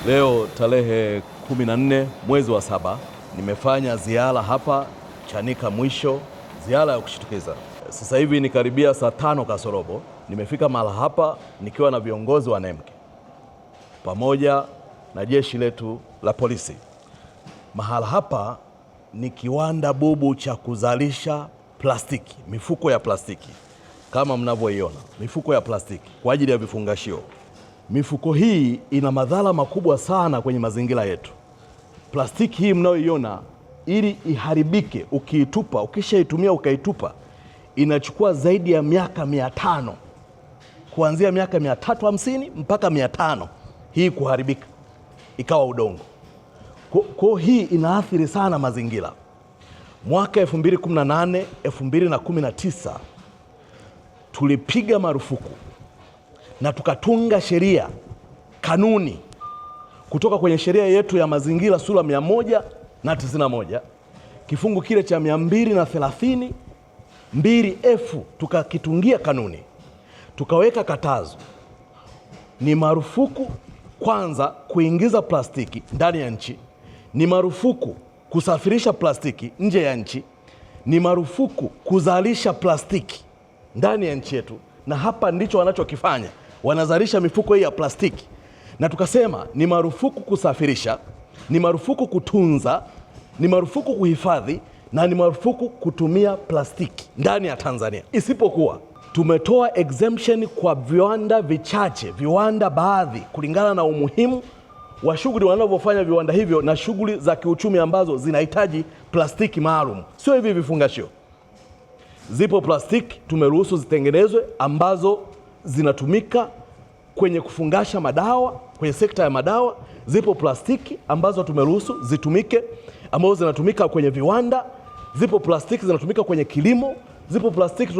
Leo tarehe 14 mwezi wa 7 nimefanya ziara hapa Chanika mwisho, ziara ya kushtukiza. Sasa hivi ni karibia saa 5 kasorobo. Nimefika mahala hapa nikiwa na viongozi wa NEMC pamoja na jeshi letu la polisi. Mahala hapa ni kiwanda bubu cha kuzalisha plastiki, mifuko ya plastiki kama mnavyoiona, mifuko ya plastiki kwa ajili ya vifungashio. Mifuko hii ina madhara makubwa sana kwenye mazingira yetu. Plastiki hii mnayoiona, ili iharibike ukiitupa, ukishaitumia ukaitupa, inachukua zaidi ya miaka 500, kuanzia miaka 350 mpaka 500 hii kuharibika ikawa udongo. Kwa hii inaathiri sana mazingira. Mwaka 2018, 2019 tulipiga marufuku na tukatunga sheria, kanuni kutoka kwenye sheria yetu ya mazingira sura 191 kifungu kile cha 230 2F, tukakitungia kanuni, tukaweka katazo. Ni marufuku kwanza kuingiza plastiki ndani ya nchi, ni marufuku kusafirisha plastiki nje ya nchi, ni marufuku kuzalisha plastiki ndani ya nchi yetu. Na hapa ndicho wanachokifanya, wanazalisha mifuko hii ya plastiki. Na tukasema ni marufuku kusafirisha, ni marufuku kutunza, ni marufuku kuhifadhi, na ni marufuku kutumia plastiki ndani ya Tanzania. Isipokuwa tumetoa exemption kwa viwanda vichache, viwanda baadhi, kulingana na umuhimu wa shughuli wanavyofanya viwanda hivyo na shughuli za kiuchumi ambazo zinahitaji plastiki maalum. Sio hivi vifungashio. Zipo plastiki tumeruhusu zitengenezwe ambazo zinatumika kwenye kufungasha madawa, kwenye sekta ya madawa. Zipo plastiki ambazo tumeruhusu zitumike, ambazo zinatumika kwenye viwanda. Zipo plastiki zinatumika kwenye kilimo. Zipo plastiki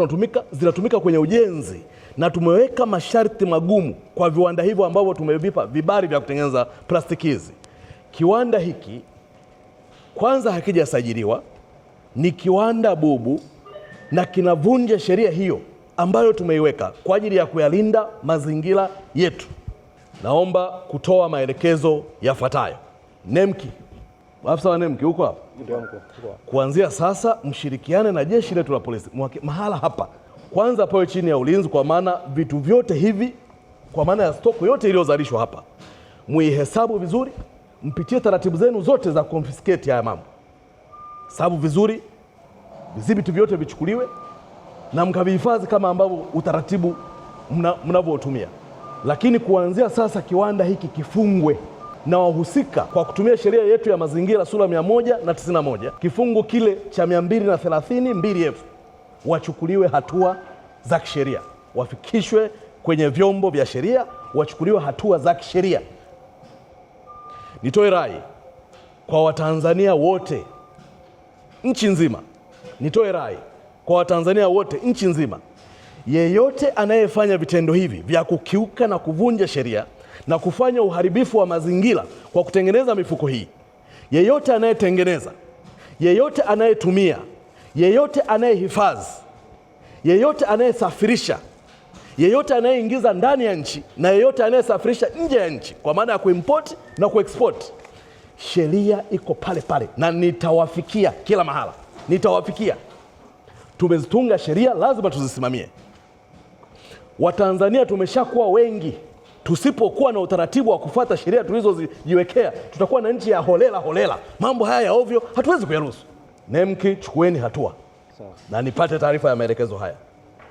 zinatumika kwenye ujenzi. Na tumeweka masharti magumu kwa viwanda hivyo ambavyo tumevipa vibali vya kutengeneza plastiki hizi. Kiwanda hiki kwanza hakijasajiliwa, ni kiwanda bubu na kinavunja sheria hiyo ambayo tumeiweka kwa ajili ya kuyalinda mazingira yetu. Naomba kutoa maelekezo yafuatayo. NEMC, afisa wa NEMC huko hapa? Kuanzia sasa mshirikiane na jeshi letu la polisi. Mahala hapa kwanza pawe chini ya ulinzi, kwa maana vitu vyote hivi, kwa maana ya stoko yote iliyozalishwa hapa muihesabu vizuri, mpitie taratibu zenu zote za confiscate haya mambo. Hesabu vizuri, vidhibiti vyote vichukuliwe na mkavihifadhi kama ambavyo utaratibu mnavyotumia. Lakini kuanzia sasa kiwanda hiki kifungwe, na wahusika kwa kutumia sheria yetu ya mazingira sura 191 kifungu kile cha 230 2F wachukuliwe hatua za kisheria, wafikishwe kwenye vyombo vya sheria, wachukuliwe hatua za kisheria. Nitoe rai kwa Watanzania wote nchi nzima, nitoe rai kwa Watanzania wote nchi nzima, yeyote anayefanya vitendo hivi vya kukiuka na kuvunja sheria na kufanya uharibifu wa mazingira kwa kutengeneza mifuko hii, yeyote anayetengeneza, yeyote anayetumia, yeyote anayehifadhi, yeyote anayesafirisha, yeyote anayeingiza ndani ya nchi, na yeyote anayesafirisha nje ya nchi, kwa maana ya kuimport na kuexport, sheria iko pale pale na nitawafikia kila mahala. Nitawafikia. Tumezitunga sheria, lazima tuzisimamie. Watanzania tumeshakuwa wengi. Tusipokuwa na utaratibu wa kufuata sheria tulizojiwekea, tutakuwa na nchi ya holela holela. Mambo haya ya ovyo hatuwezi kuyaruhusu. NEMC, chukueni hatua na nipate taarifa ya maelekezo haya.